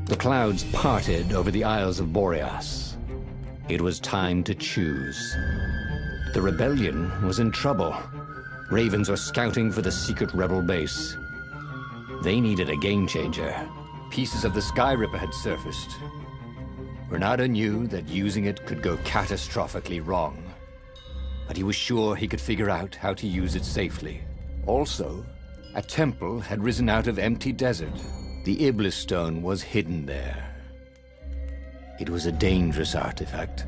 The clouds parted over the Isles of Boreas. It was time to choose. The rebellion was in trouble. Ravens were scouting for the secret rebel base. They needed a game changer. Pieces of the Sky Ripper had surfaced. Renato knew that using it could go catastrophically wrong, but he was sure he could figure out how to use it safely. Also, a temple had risen out of empty desert. The Iblis stone was hidden there. It was a dangerous artifact.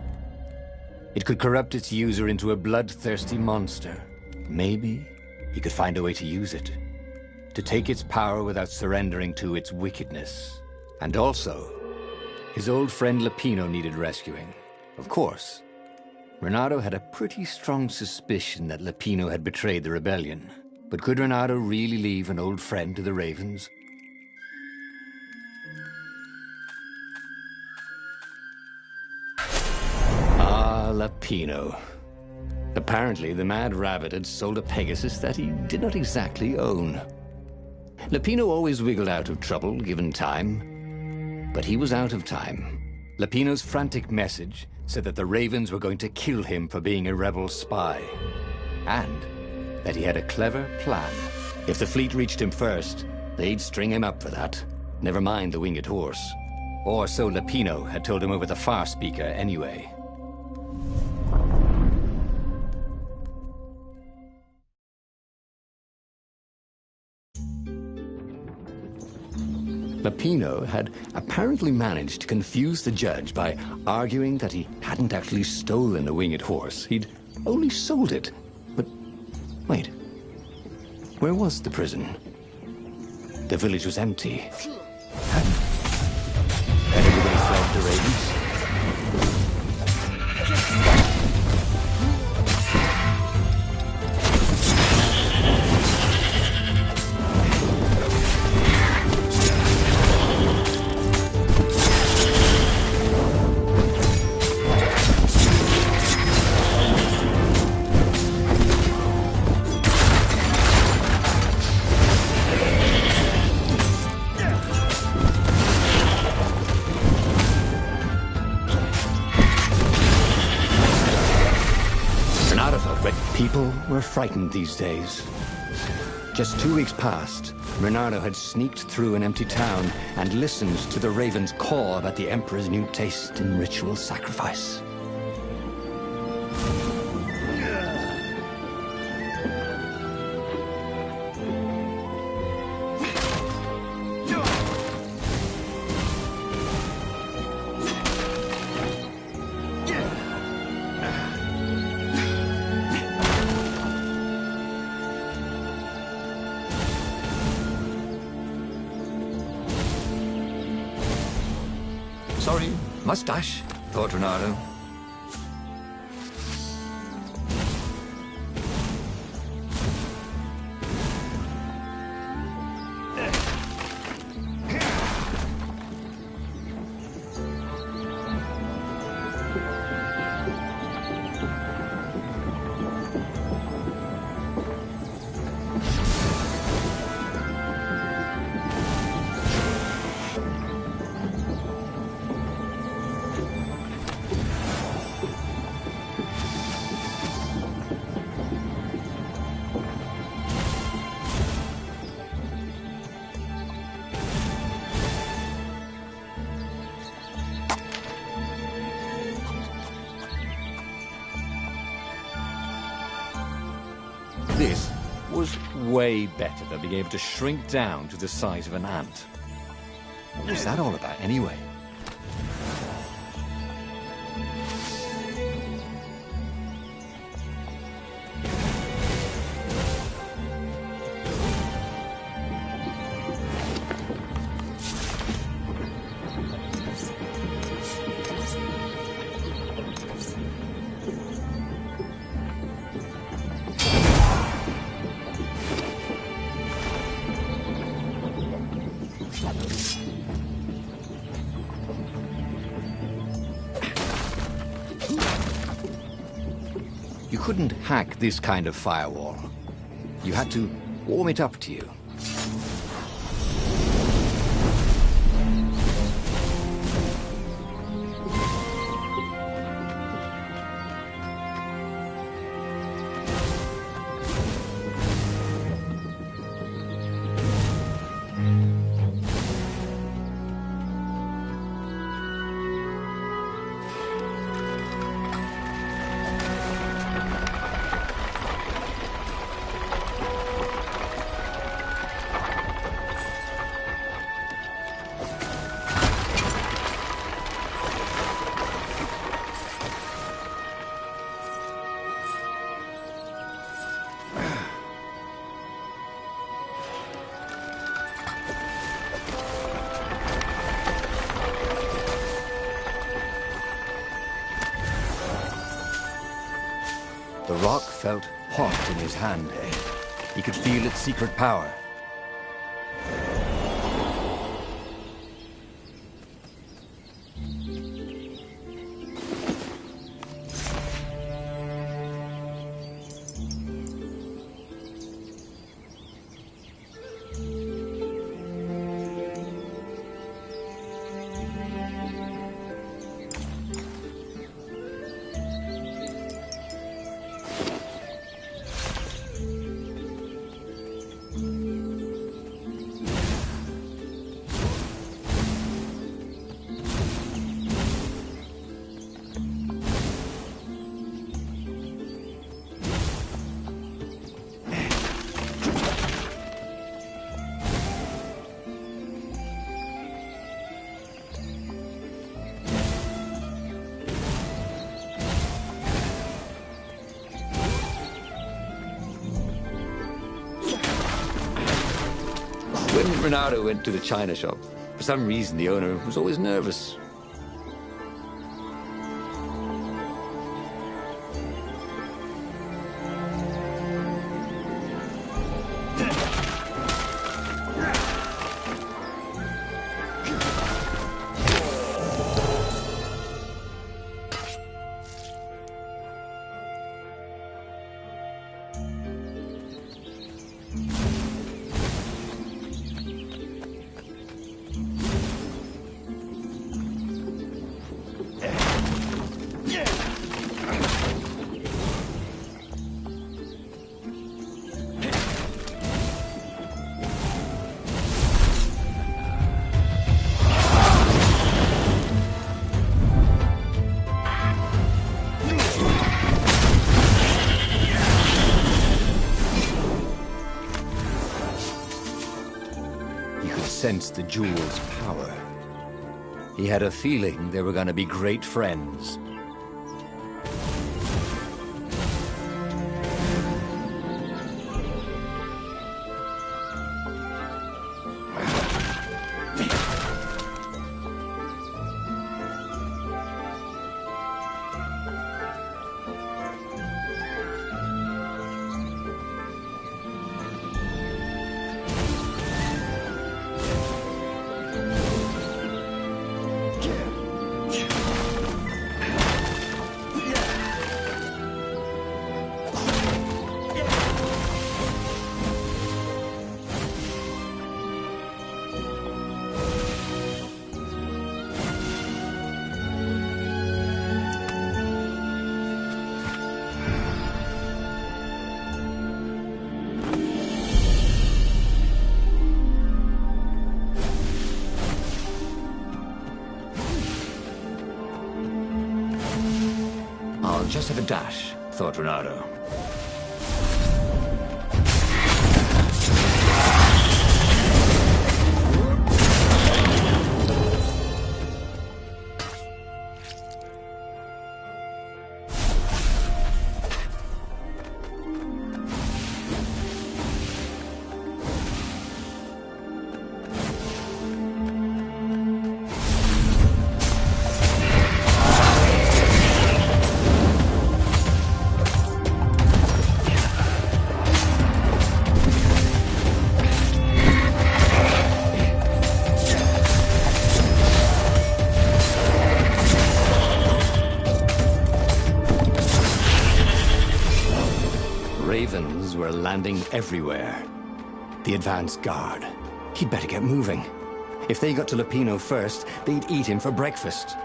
It could corrupt its user into a bloodthirsty monster. Maybe he could find a way to use it, to take its power without surrendering to its wickedness. And also, his old friend Lapino needed rescuing. Of course, Renato had a pretty strong suspicion that Lapino had betrayed the rebellion. But could Renato really leave an old friend to the Ravens? Ah, Lapino. Apparently, the Mad Rabbit had sold a Pegasus that he did not exactly own. Lapino always wiggled out of trouble, given time. But he was out of time. Lapino's frantic message said that the Ravens were going to kill him for being a rebel spy. And that he had a clever plan. If the fleet reached him first, they'd string him up for that. Never mind the winged horse. Or so Lapino had told him over the far speaker anyway. Lapino had apparently managed to confuse the judge by arguing that he hadn't actually stolen the winged horse. He'd only sold it. But wait, where was the prison? The village was empty. Had everybody fled the Ravens? People were frightened these days. Just 2 weeks past, Renato had sneaked through an empty town and listened to the Ravens caw about the Emperor's new taste in ritual sacrifice. Sorry, mustache, thought Renato. This was way better than being able to shrink down to the size of an ant. What was that all about, anyway? You couldn't hack this kind of firewall. You had to warm it up to you. The rock felt hot in his hand. He could feel its secret power. When Renato went to the china shop, for some reason the owner was always nervous. Sensed the jewel's power. He had a feeling they were going to be great friends. I'll just have a dash, thought Renato. Ravens were landing everywhere. The advance guard. He'd better get moving. If they got to Lupino first, they'd eat him for breakfast.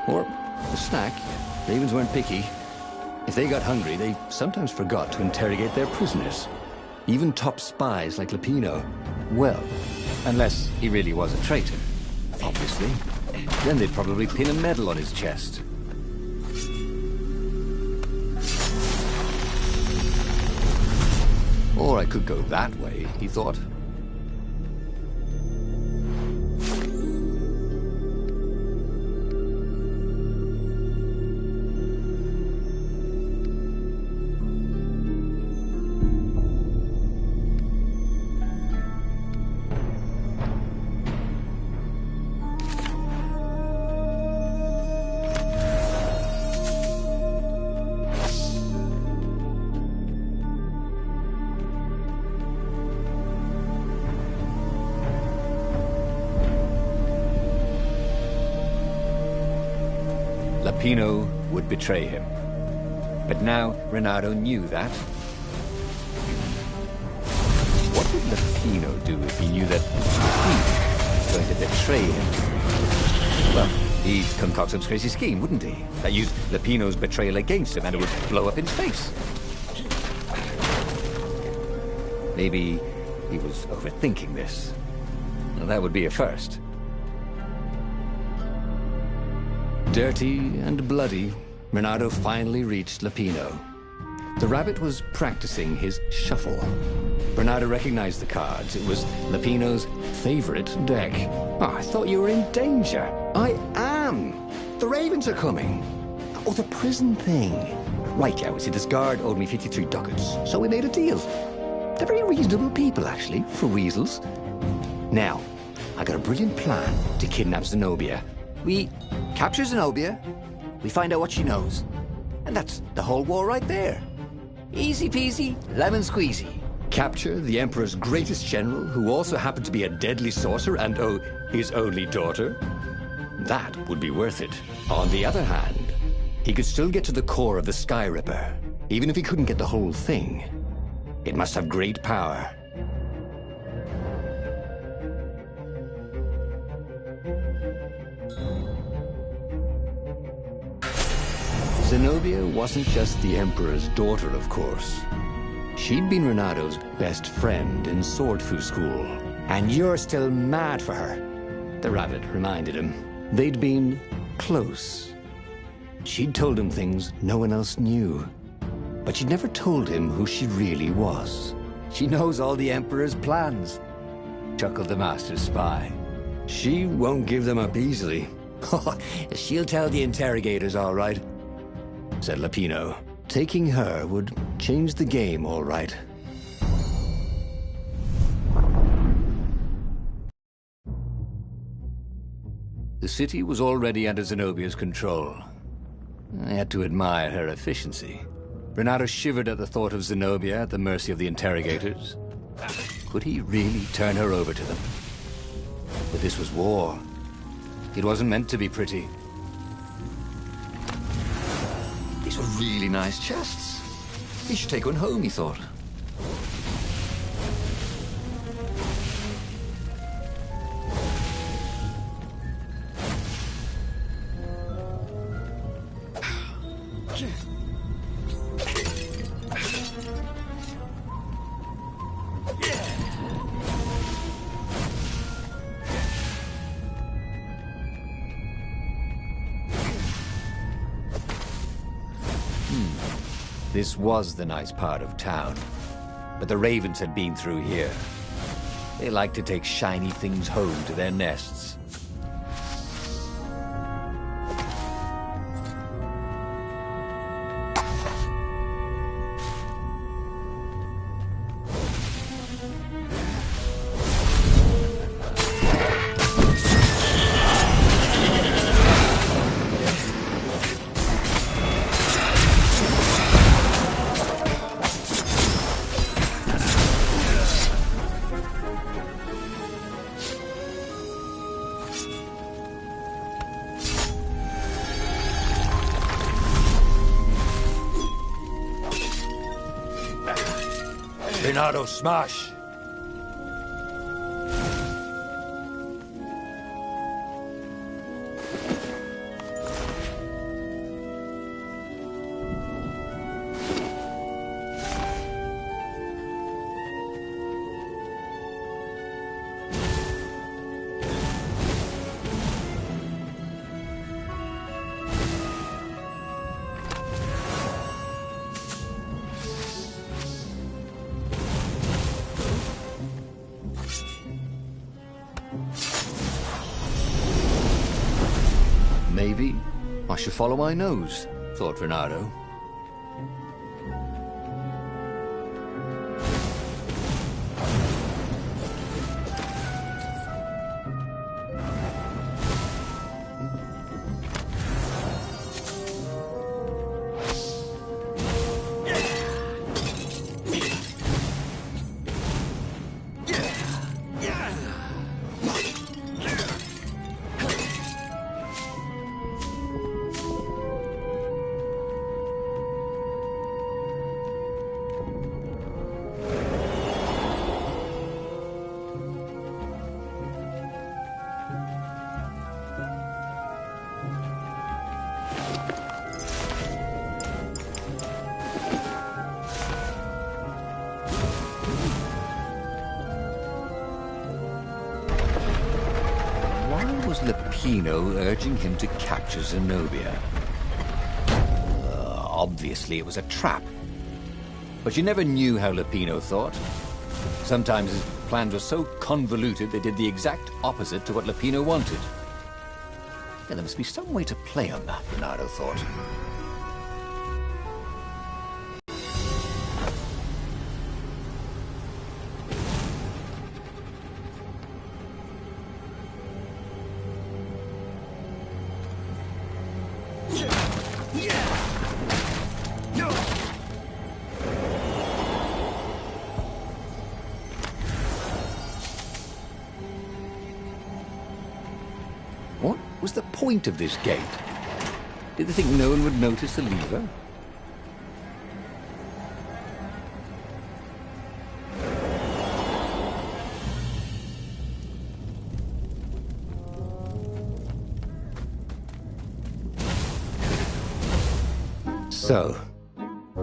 Or a snack. Ravens weren't picky. If they got hungry, they sometimes forgot to interrogate their prisoners. Even top spies like Lupino. Well, unless he really was a traitor, obviously. Then they'd probably pin a medal on his chest. Or I could go that way, he thought. Lupino would betray him. But now Renato knew that. What would Lupino do if he knew that he was going to betray him? Well, he'd concoct some crazy scheme, wouldn't he? That used Lupino's betrayal against him, and it would blow up in his face. Maybe he was overthinking this. Well, that would be a first. Dirty and bloody, Renato finally reached Lupino. The rabbit was practicing his shuffle. Renato recognized the cards. It was Lupino's favorite deck. Oh, I thought you were in danger. I am. The ravens are coming. Oh, the prison thing. Right, yeah, see, this guard owed me 53 ducats, so we made a deal. They're very reasonable people, actually, for weasels. Now, I got a brilliant plan to kidnap Zenobia. We capture Zenobia, we find out what she knows, and that's the whole war right there. Easy peasy, lemon squeezy. Capture the Emperor's greatest general, who also happened to be a deadly sorcerer and, oh, his only daughter? That would be worth it. On the other hand, he could still get to the core of the Sky Ripper, even if he couldn't get the whole thing. It must have great power. Zenobia wasn't just the Emperor's daughter, of course. She'd been Renato's best friend in Sword Fu school. And you're still mad for her, the rabbit reminded him. They'd been close. She'd told him things no one else knew. But she'd never told him who she really was. She knows all the Emperor's plans, chuckled the Master Spy. She won't give them up easily. She'll tell the interrogators, all right, said Lupino. Taking her would change the game, all right. The city was already under Zenobia's control. I had to admire her efficiency. Renato shivered at the thought of Zenobia at the mercy of the interrogators. Could he really turn her over to them? But this was war. It wasn't meant to be pretty. These were really nice chests. He should take one home, he thought. This was the nice part of town, but the ravens had been through here. They like to take shiny things home to their nests. Renato, smash! Maybe I should follow my nose, thought Renato. was Lupino urging him to capture Zenobia? Obviously, it was a trap. But you never knew how Lupino thought. Sometimes his plans were so convoluted they did the exact opposite to what Lupino wanted. Yeah, there must be some way to play on that, Bernardo thought. What was the point of this gate? Did they think no one would notice the lever? So,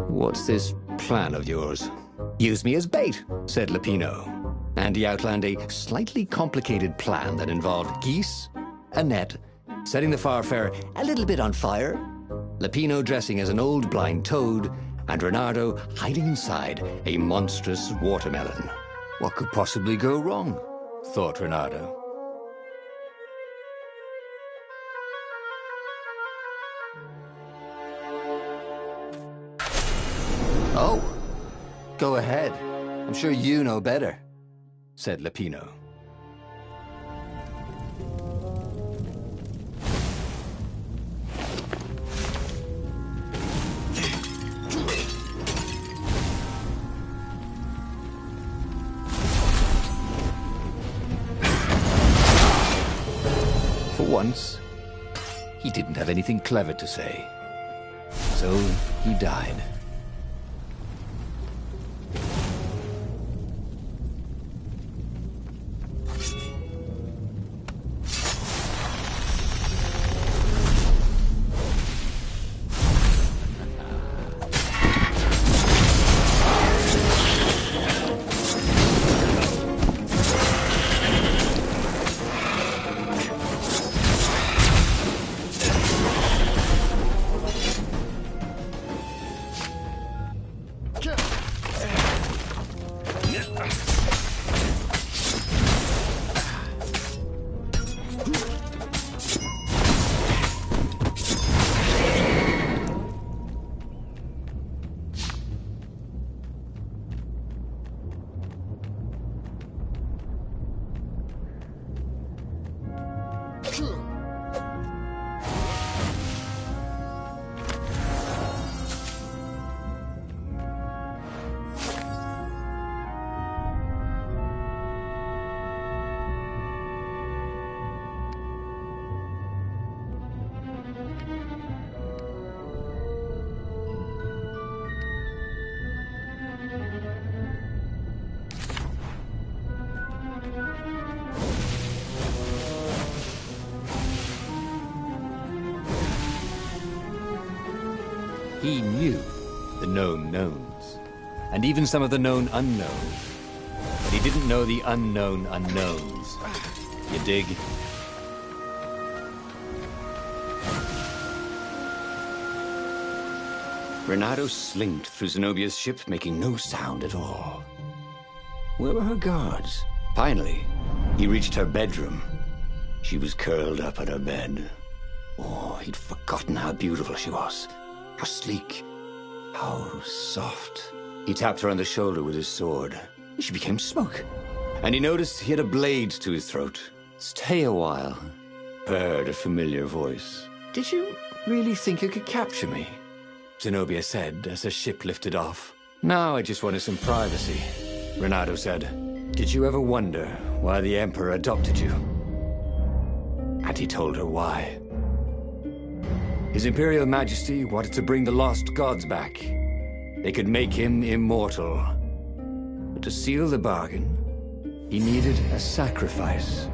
what's this plan of yours? Use me as bait, said Lupino. And he outlined a slightly complicated plan that involved geese, a net, setting the Farfarer a little bit on fire, Lupino dressing as an old blind toad, and Renardo hiding inside a monstrous watermelon. What could possibly go wrong? Thought Renardo. Oh, go ahead. I'm sure you know better, said Lupino. For once, he didn't have anything clever to say. So he died. He knew the known knowns, and even some of the known unknowns. But he didn't know the unknown unknowns. You dig? Renardo slinked through Zenobia's ship, making no sound at all. Where were her guards? Finally, he reached her bedroom. She was curled up on her bed. Oh, he'd forgotten how beautiful she was. How sleek. How soft. He tapped her on the shoulder with his sword. She became smoke. And he noticed he had a blade to his throat. Stay a while, purred a familiar voice. Did you really think you could capture me? Zenobia said as the ship lifted off. No, I just wanted some privacy, Renardo said. Did you ever wonder why the Emperor adopted you? And he told her why. His Imperial Majesty wanted to bring the lost gods back. They could make him immortal. But to seal the bargain, he needed a sacrifice.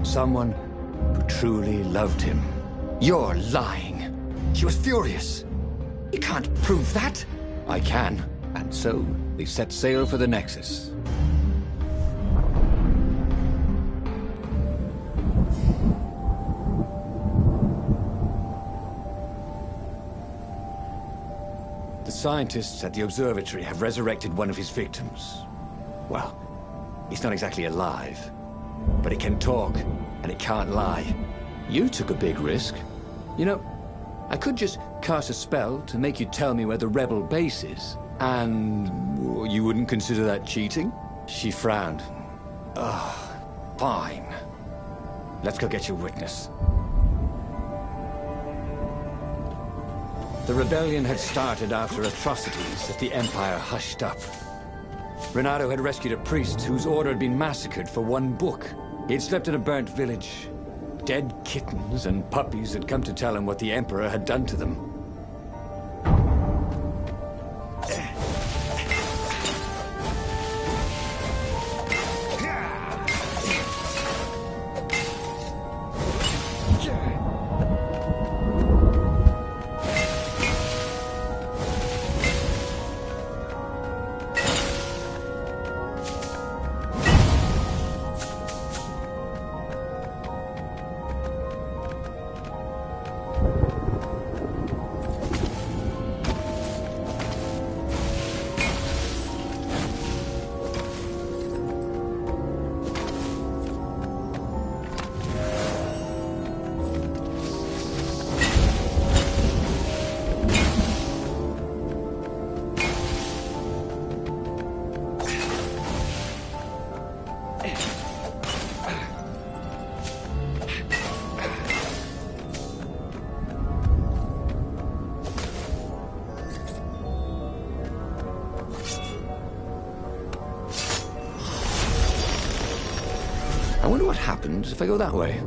Someone who truly loved him. You're lying. She was furious. You can't prove that. I can. And so they set sail for the Nexus. The scientists at the observatory have resurrected one of his victims. Well, he's not exactly alive, but he can talk, and he can't lie. You took a big risk. You know, I could just cast a spell to make you tell me where the rebel base is. And you wouldn't consider that cheating? She frowned. Ugh, fine. Let's go get your witness. The rebellion had started after atrocities that the Empire hushed up. Renato had rescued a priest whose order had been massacred for one book. He had slept in a burnt village. Dead kittens and puppies had come to tell him what the Emperor had done to them. I wonder what happens if I go that way.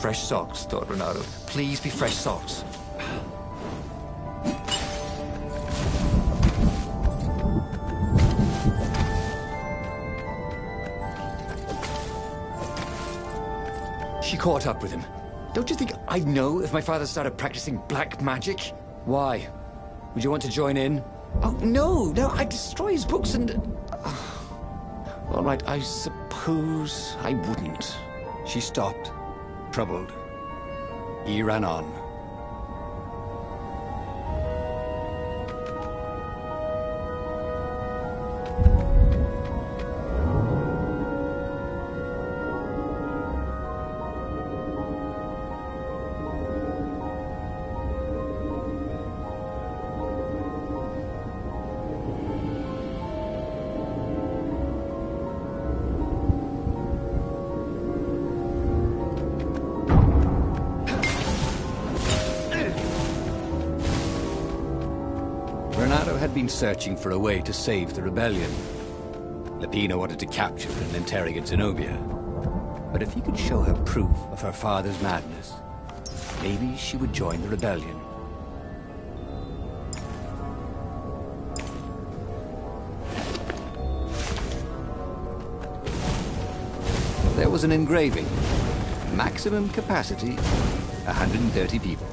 Fresh socks, thought Renato. Please be fresh socks. She caught up with him. Don't you think I'd know if my father started practicing black magic? Why? Would you want to join in? Oh, no, I'd destroy his books and... All right, I suppose I wouldn't. She stopped, troubled. He ran on. Had been searching for a way to save the rebellion. Lapina wanted to capture and interrogate Zenobia. But if he could show her proof of her father's madness, maybe she would join the rebellion. There was an engraving. Maximum capacity, 130 people.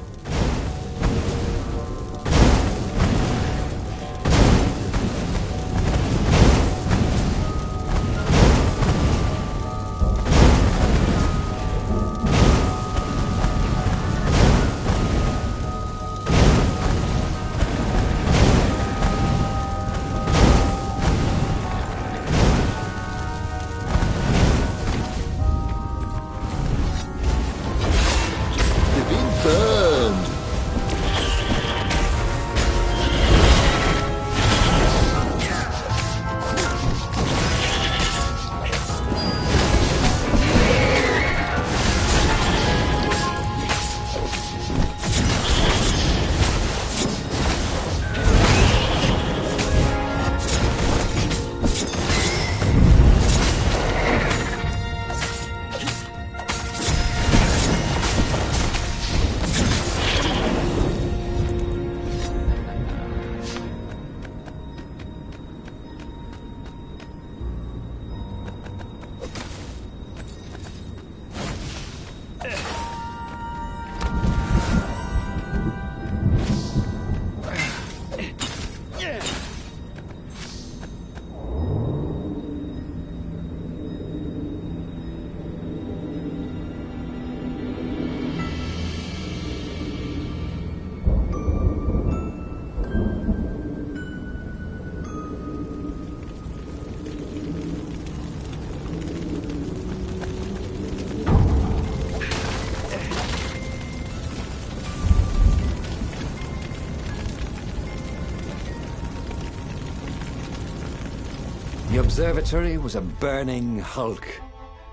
The observatory was a burning hulk.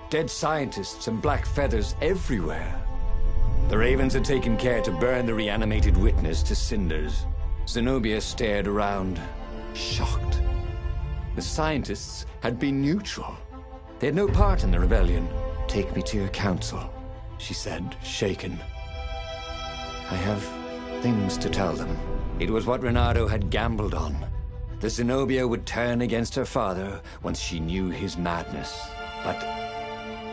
Dead scientists and black feathers everywhere. The Ravens had taken care to burn the reanimated witness to cinders. Zenobia stared around, shocked. The scientists had been neutral. They had no part in the rebellion. "Take me to your council," she said, shaken. "I have things to tell them." It was what Renato had gambled on. The Zenobia would turn against her father once she knew his madness. But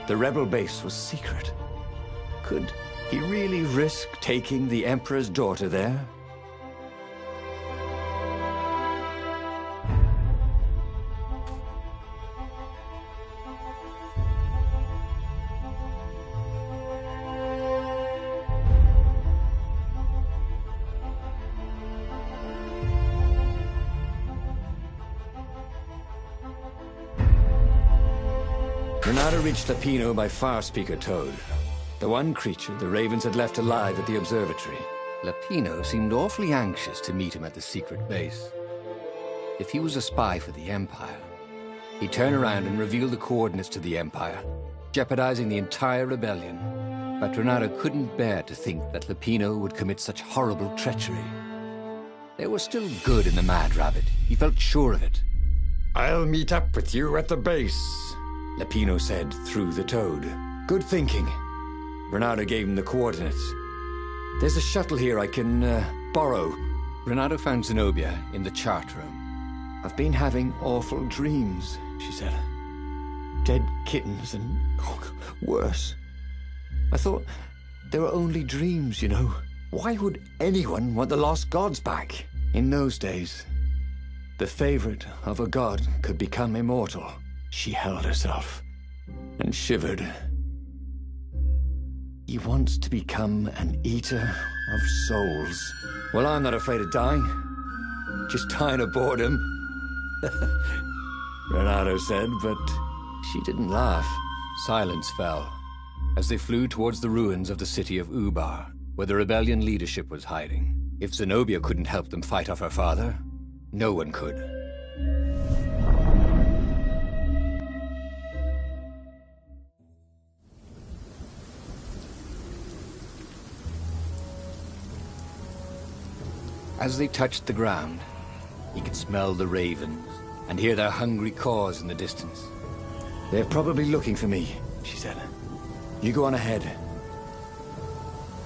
the rebel base was secret. Could he really risk taking the Emperor's daughter there? Renato reached Lapino by Farspeaker Toad, the one creature the Ravens had left alive at the observatory. Lapino seemed awfully anxious to meet him at the secret base. If he was a spy for the Empire, he'd turn around and reveal the coordinates to the Empire, jeopardizing the entire rebellion. But Renato couldn't bear to think that Lapino would commit such horrible treachery. There was still good in the Mad Rabbit. He felt sure of it. "I'll meet up with you at the base," Lapino said through the Toad. "Good thinking. Renato gave him the coordinates. There's a shuttle here I can, borrow. Renato found Zenobia in the chart room. I've been having awful dreams, she said. Dead kittens and worse. I thought they were only dreams, you know. Why would anyone want the lost gods back? In those days, the favorite of a god could become immortal. She held herself and shivered. He wants to become an eater of souls. Well, I'm not afraid of dying. Just dying of boredom. Renato said, but she didn't laugh. Silence fell as they flew towards the ruins of the city of Ubar, where the rebellion leadership was hiding. If Zenobia couldn't help them fight off her father, no one could. As they touched the ground, he could smell the ravens and hear their hungry caws in the distance. They're probably looking for me, she said. You go on ahead.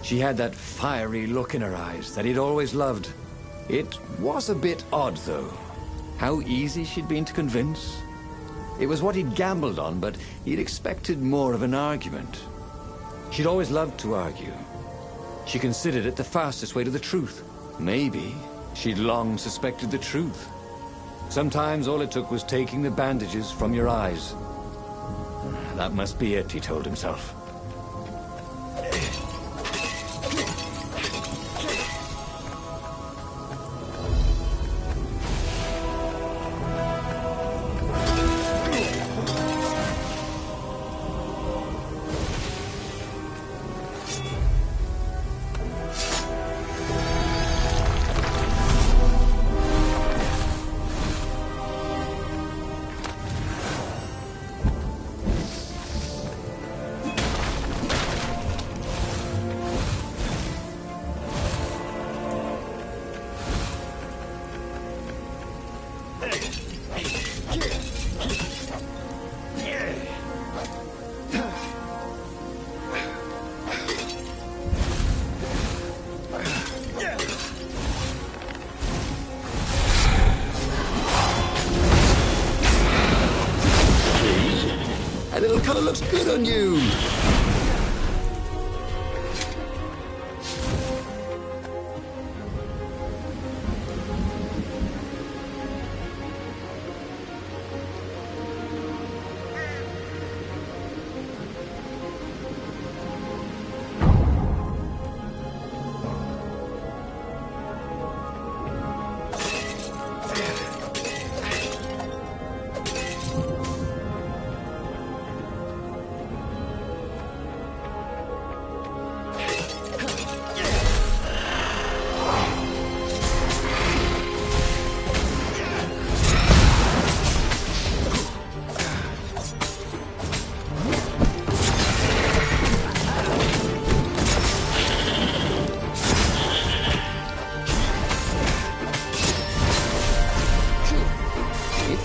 She had that fiery look in her eyes that he'd always loved. It was a bit odd, though. How easy she'd been to convince. It was what he'd gambled on, but he'd expected more of an argument. She'd always loved to argue. She considered it the fastest way to the truth. Maybe she'd long suspected the truth. Sometimes all it took was taking the bandages from your eyes. That must be it, he told himself. That little color looks good on you.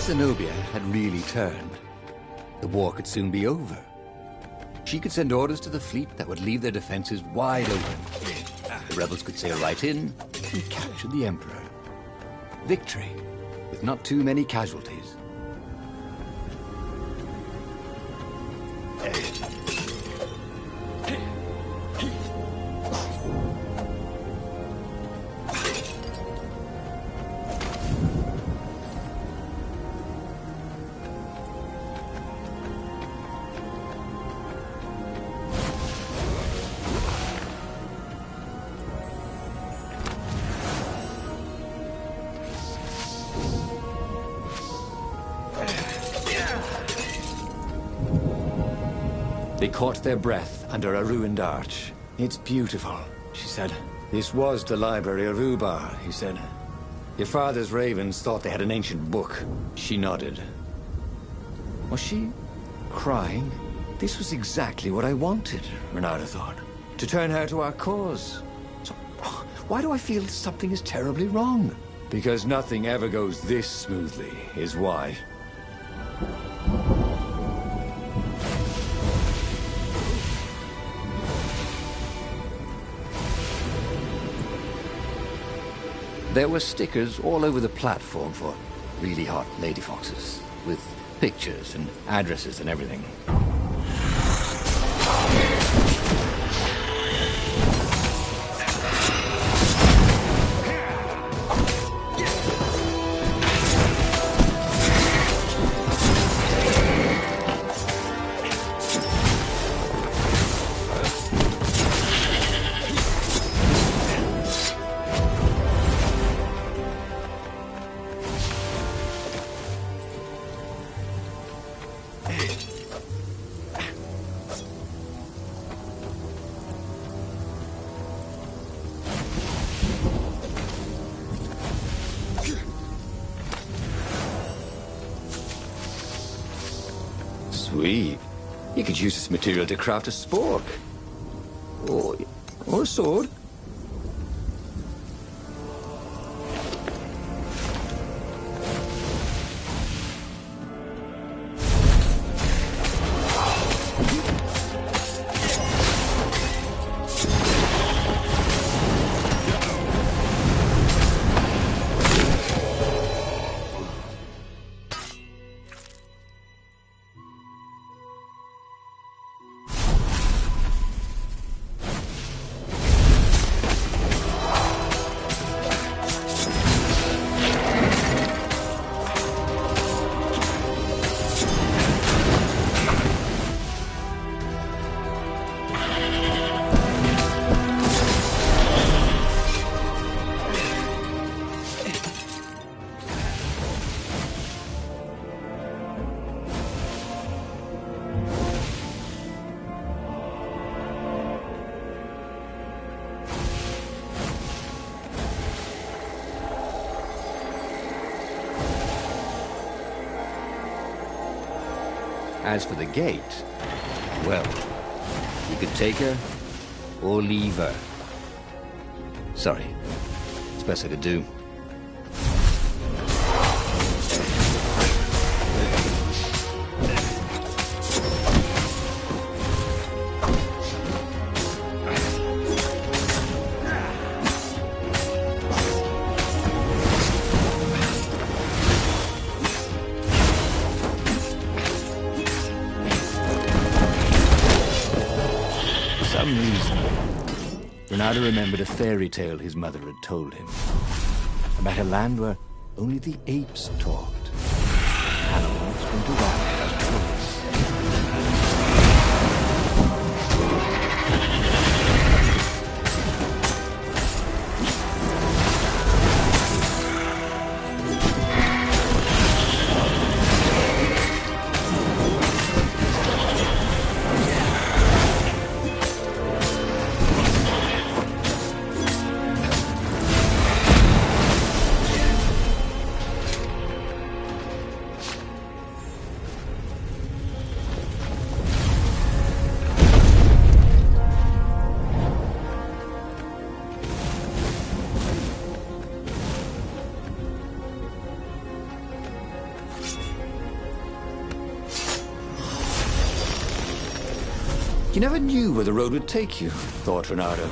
Zenobia had really turned. The war could soon be over. She could send orders to the fleet that would leave their defenses wide open. The rebels could sail right in and capture the Emperor. Victory, with not too many casualties. They caught their breath under a ruined arch. It's beautiful, she said. This was the library of Ubar, he said. Your father's ravens thought they had an ancient book. She nodded. Was she crying? This was exactly what I wanted, Renato thought. To turn her to our cause. So, why do I feel something is terribly wrong? Because nothing ever goes this smoothly, is why. There were stickers all over the platform for really hot lady foxes, with pictures and addresses and everything. Sweet. You could use this material to craft a spork. Or a sword. As for the gate, well, you could take her or leave her. Sorry, it's best I could do. Renato remembered a fairy tale his mother had told him about a land where only the apes talked. Animals went around as tourists. You never knew where the road would take you, thought Renato.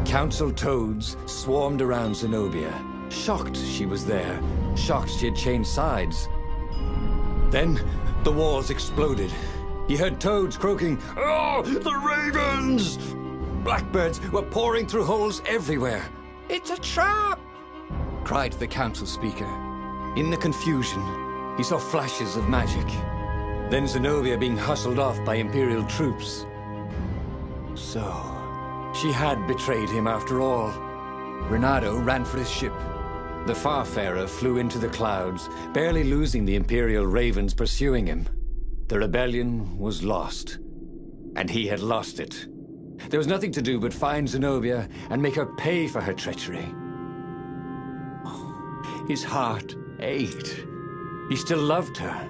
Council toads swarmed around Zenobia, shocked she was there, shocked she had changed sides. Then the walls exploded. He heard toads croaking, "Oh, the ravens!" Blackbirds were pouring through holes everywhere. "It's a trap!" cried the council speaker. In the confusion, he saw flashes of magic. Then Zenobia being hustled off by Imperial troops. So she had betrayed him after all. Renato ran for his ship. The Farfarer flew into the clouds, barely losing the Imperial ravens pursuing him. The rebellion was lost, and he had lost it There was nothing to do but find Zenobia and make her pay for her treachery. His heart ached. He still loved her.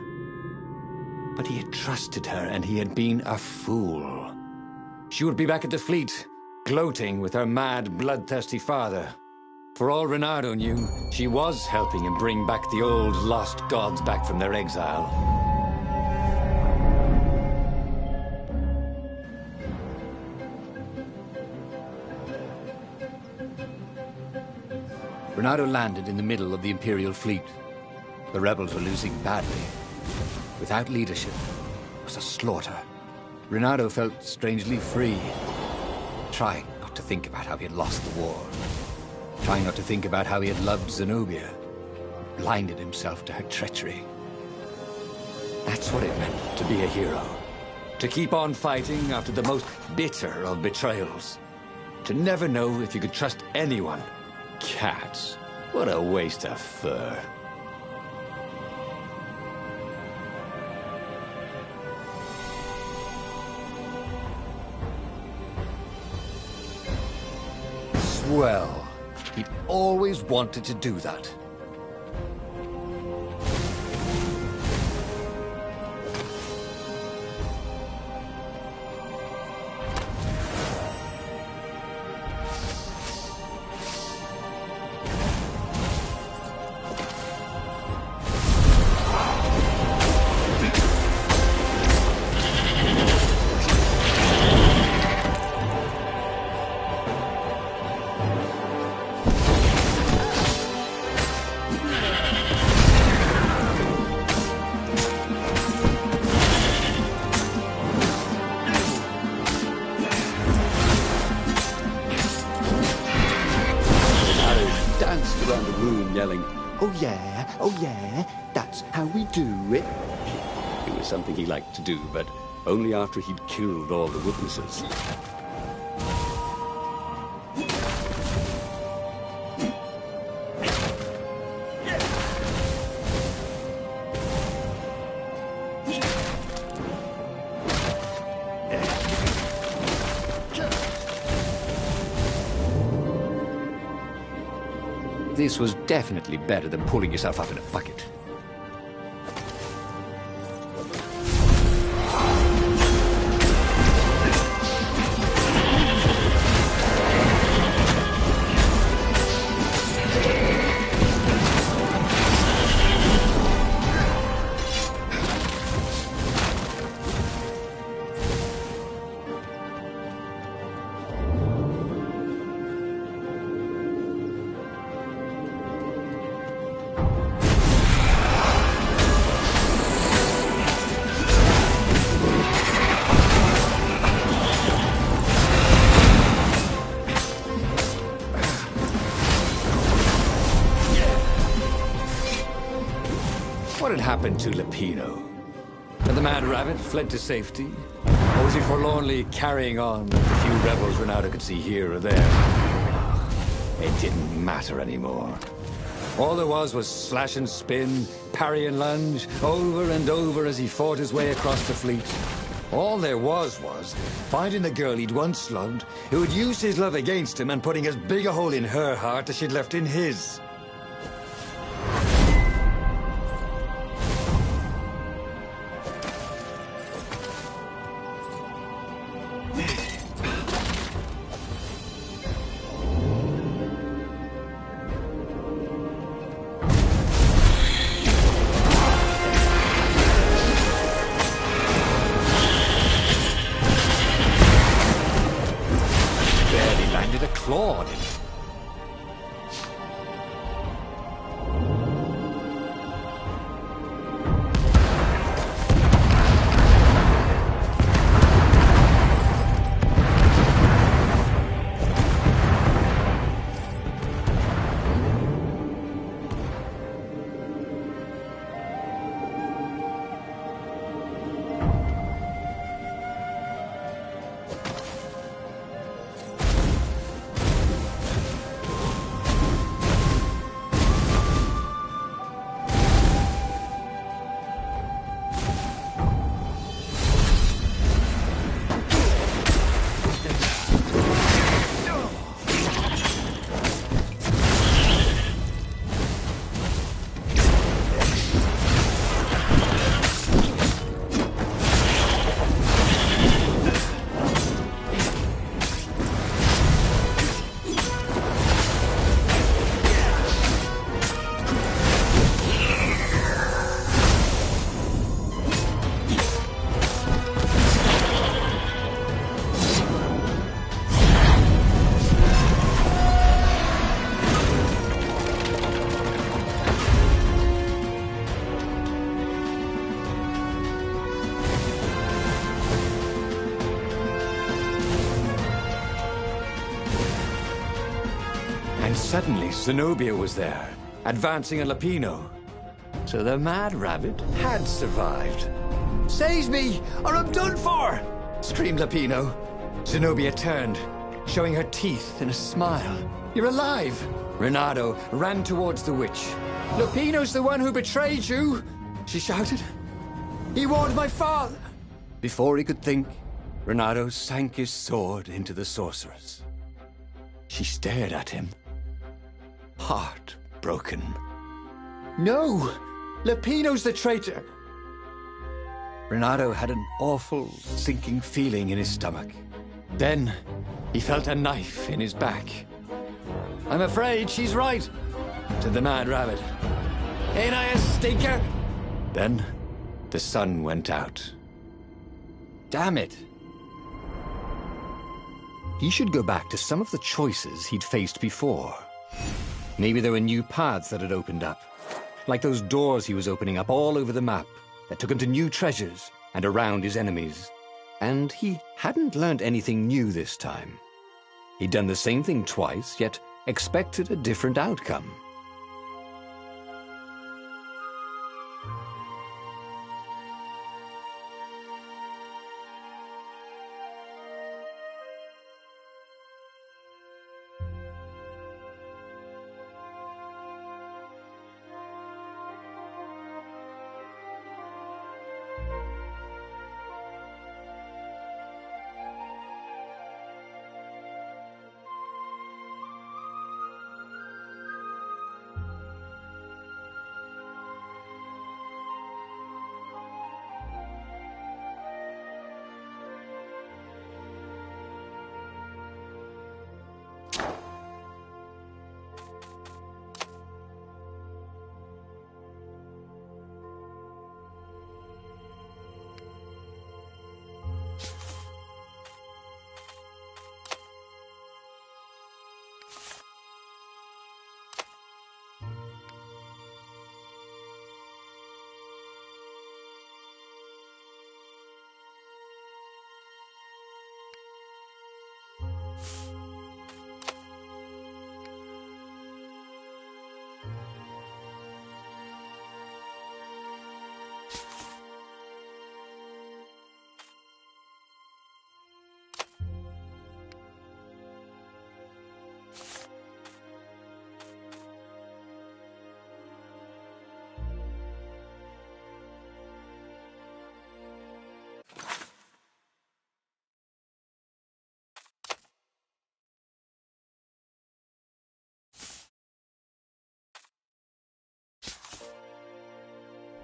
But he had trusted her, and he had been a fool. She would be back at the fleet, gloating with her mad, bloodthirsty father. For all Reynardo knew, she was helping him bring back the old lost gods back from their exile. Reynardo landed in the middle of the Imperial fleet. The rebels were losing badly. Without leadership, it was a slaughter. Reynardo felt strangely free, trying not to think about how he had lost the war, trying not to think about how he had loved Zenobia, blinded himself to her treachery. That's what it meant to be a hero. To keep on fighting after the most bitter of betrayals. To never know if you could trust anyone. Cats. What a waste of fur. Swell. He'd always wanted to do that. Oh yeah, that's how we do it. It was something he liked to do, but only after he'd killed all the witnesses. This was definitely better than pulling yourself up in a bucket. What had happened to Lupino? Had the Mad Rabbit fled to safety? Or was he forlornly carrying on with the few rebels Reynardo could see here or there? It didn't matter anymore. All there was slash and spin, parry and lunge, over and over as he fought his way across the fleet. All there was finding the girl he'd once loved, who had used his love against him and putting as big a hole in her heart as she'd left in his. Clawed him. suddenly, Zenobia was there, advancing on Lapino. So the Mad Rabbit had survived. "Save me, or I'm done for!" screamed Lapino. Zenobia turned, showing her teeth in a smile. "You're alive!" Renato ran towards the witch. "Lapino's the one who betrayed you!" she shouted. "He warned my father!" Before he could think, Renato sank his sword into the sorceress. She stared at him, heartbroken. "No! Lapino's the traitor!" Renato had an awful, sinking feeling in his stomach. Then, he felt a knife in his back. "I'm afraid she's right," said the Mad Rabbit. "Ain't I a stinker?" Then, the sun went out. Damn it! He should go back to some of the choices he'd faced before. Maybe there were new paths that had opened up, like those doors he was opening up all over the map that took him to new treasures and around his enemies. And he hadn't learned anything new this time. He'd done the same thing twice, yet expected a different outcome.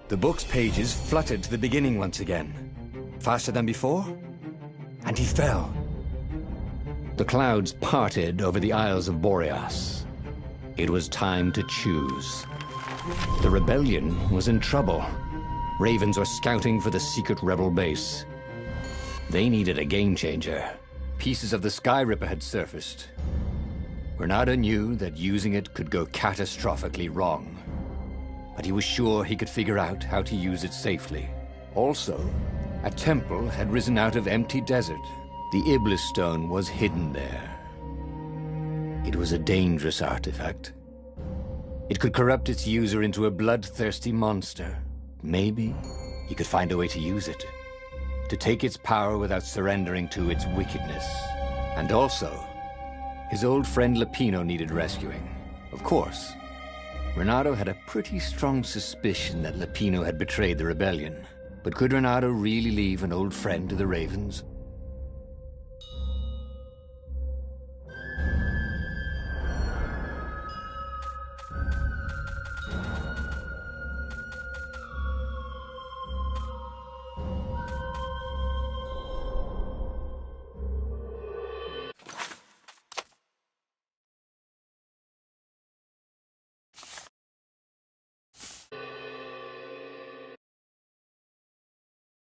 The book's pages fluttered to the beginning once again, faster than before, and he fell. The clouds parted over the Isles of Boreas. It was time to choose. The rebellion was in trouble. Ravens were scouting for the secret rebel base. They needed a game changer. Pieces of the Sky Ripper had surfaced. Renato knew that using it could go catastrophically wrong, but he was sure he could figure out how to use it safely. Also, a temple had risen out of empty desert. The Iblis stone was hidden there. It was a dangerous artifact. It could corrupt its user into a bloodthirsty monster. Maybe he could find a way to use it, to take its power without surrendering to its wickedness. And also, his old friend Lapino needed rescuing. Of course, Renato had a pretty strong suspicion that Lapino had betrayed the rebellion. But could Renato really leave an old friend to the Ravens?